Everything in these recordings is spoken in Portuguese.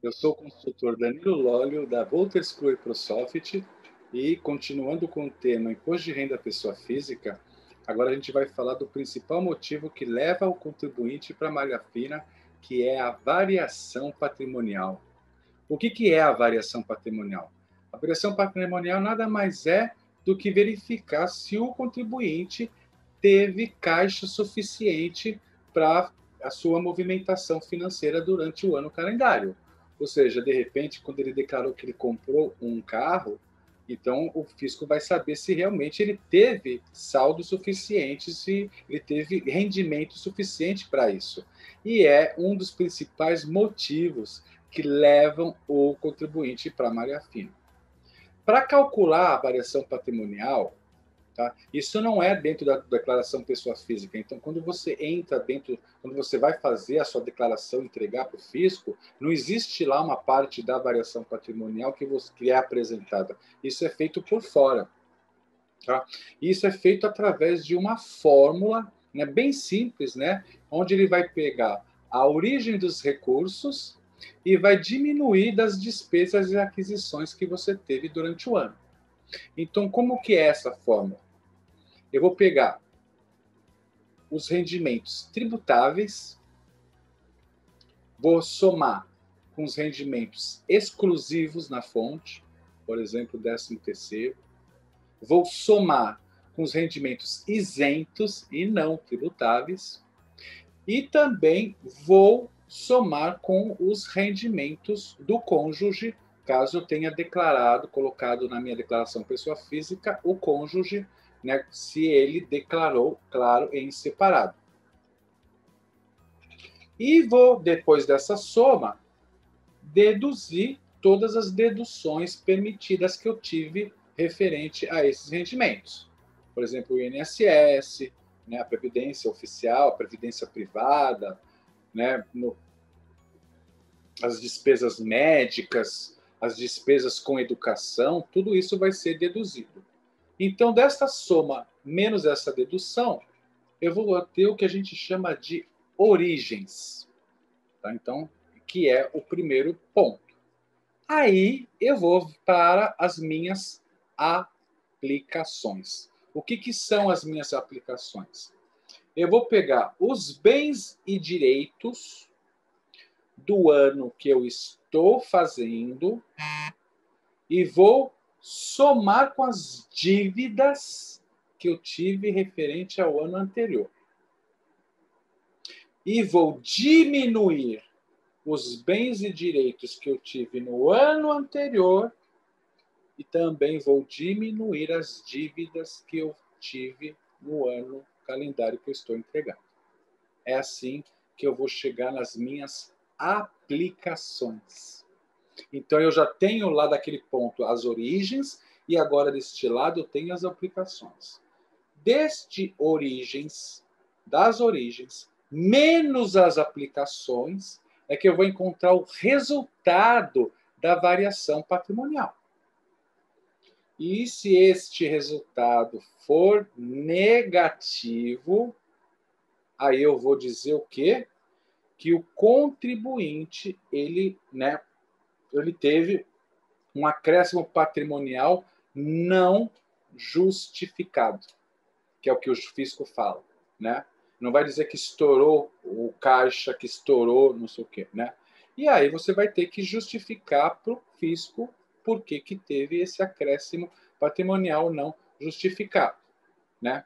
Eu sou o consultor Danilo Lólio, da Volter School e ProSoft, e continuando com o tema Imposto de Renda à Pessoa Física, agora a gente vai falar do principal motivo que leva o contribuinte para a malha fina, que é a variação patrimonial. O que é a variação patrimonial? A variação patrimonial nada mais é do que verificar se o contribuinte teve caixa suficiente para a sua movimentação financeira durante o ano calendário. Ou seja, de repente, quando ele declarou que ele comprou um carro, então o fisco vai saber se realmente ele teve saldo suficiente, se ele teve rendimento suficiente para isso. E é um dos principais motivos que levam o contribuinte para a malha fina. Para calcular a variação patrimonial, tá? Isso não é dentro da declaração pessoa física. Então, quando você entra dentro, quando você vai fazer a sua declaração e entregar para o fisco, não existe lá uma parte da variação patrimonial que é apresentada. Isso é feito por fora. Tá? Isso é feito através de uma fórmula, né, bem simples, né, onde ele vai pegar a origem dos recursos e vai diminuir das despesas e aquisições que você teve durante o ano. Então, como que é essa fórmula? Eu vou pegar os rendimentos tributáveis, vou somar com os rendimentos exclusivos na fonte, por exemplo, 13º, vou somar com os rendimentos isentos e não tributáveis, e também vou somar com os rendimentos do cônjuge, caso eu tenha declarado, colocado na minha declaração pessoa física, o cônjuge, né, se ele declarou, claro, em separado. E vou, depois dessa soma, deduzir todas as deduções permitidas que eu tive referente a esses rendimentos. Por exemplo, o INSS, né, a Previdência Oficial, a Previdência Privada, né, as despesas médicas, as despesas com educação, tudo isso vai ser deduzido. Então, desta soma menos essa dedução, eu vou ter o que a gente chama de origens. Tá? Então, que é o primeiro ponto. Aí eu vou para as minhas aplicações. O que são as minhas aplicações? Eu vou pegar os bens e direitos do ano que eu estou fazendo e vou somar com as dívidas que eu tive referente ao ano anterior. E vou diminuir os bens e direitos que eu tive no ano anterior e também vou diminuir as dívidas que eu tive no ano calendário que eu estou entregando. É assim que eu vou chegar nas minhas aplicações. Então, eu já tenho lá daquele ponto as origens e agora deste lado eu tenho as aplicações. Das origens, menos as aplicações, é que eu vou encontrar o resultado da variação patrimonial. E se este resultado for negativo, aí eu vou dizer o quê? Que o contribuinte, ele teve um acréscimo patrimonial não justificado, que é o que o fisco fala, né? Não vai dizer que estourou o caixa, que estourou não sei o quê, né? E aí você vai ter que justificar para o fisco por que teve esse acréscimo patrimonial não justificado, né?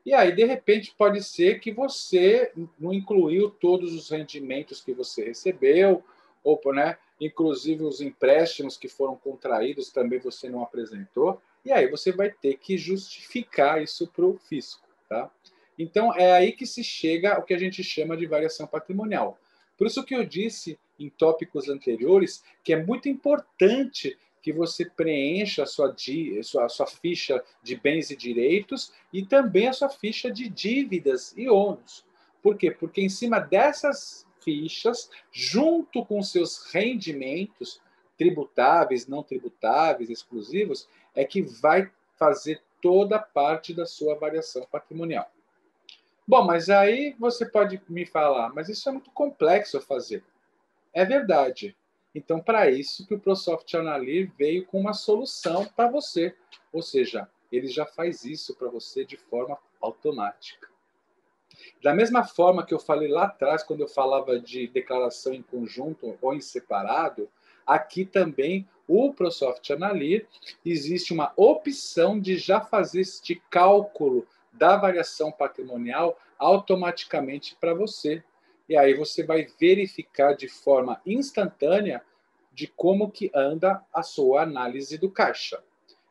E aí, de repente, pode ser que você não incluiu todos os rendimentos que você recebeu, ou, né, inclusive os empréstimos que foram contraídos também você não apresentou, e aí você vai ter que justificar isso para o fisco. Tá? Então, é aí que se chega ao que a gente chama de variação patrimonial. Por isso que eu disse em tópicos anteriores que é muito importante que você preencha a sua ficha de bens e direitos e também a sua ficha de dívidas e ônus. Por quê? Porque em cima dessas fichas, junto com seus rendimentos tributáveis, não tributáveis, exclusivos, é que vai fazer toda parte da sua variação patrimonial. Bom, mas aí você pode me falar, mas isso é muito complexo a fazer. É verdade. Então, para isso que o ProSoft Analytics veio com uma solução para você. Ou seja, ele já faz isso para você de forma automática. Da mesma forma que eu falei lá atrás, quando eu falava de declaração em conjunto ou em separado, aqui também o ProSoft Analytics existe uma opção de já fazer este cálculo da variação patrimonial automaticamente para você. E aí você vai verificar de forma instantânea de como que anda a sua análise do caixa.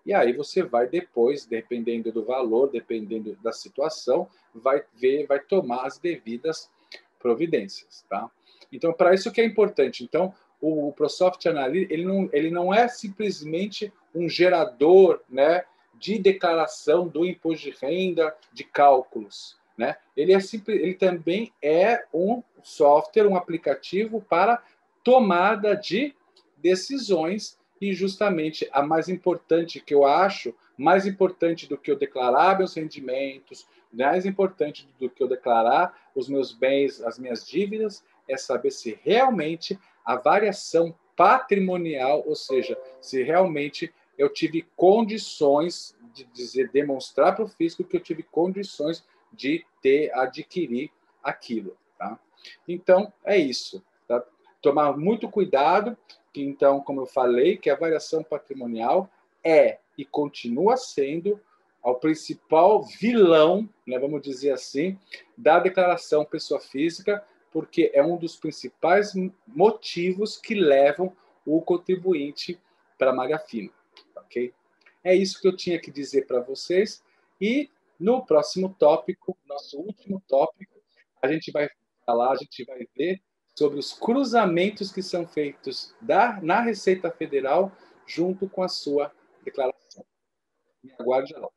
E aí você vai depois, dependendo do valor, dependendo da situação, vai ver, vai tomar as devidas providências, tá? Então, para isso que é importante. Então, o ProSoft Analytics, ele não é simplesmente um gerador, né, de declaração do imposto de renda, de cálculos, né? Ele também é um software, um aplicativo para tomada de decisões e justamente a mais importante que eu acho, mais importante do que eu declarar meus rendimentos, mais importante do que eu declarar os meus bens, as minhas dívidas, é saber se realmente a variação patrimonial, ou seja, se realmente eu tive condições de dizer, demonstrar para o fisco que eu tive condições de adquirir aquilo, tá? Então, é isso, tá? Tomar muito cuidado, que então, como eu falei, que a variação patrimonial é e continua sendo o principal vilão, né, vamos dizer assim, da declaração pessoa física, porque é um dos principais motivos que levam o contribuinte para a malha fina, ok? É isso que eu tinha que dizer para vocês. E no próximo tópico, nosso último tópico, a gente vai falar, a gente vai ver sobre os cruzamentos que são feitos na Receita Federal junto com a sua declaração. Me aguarde lá.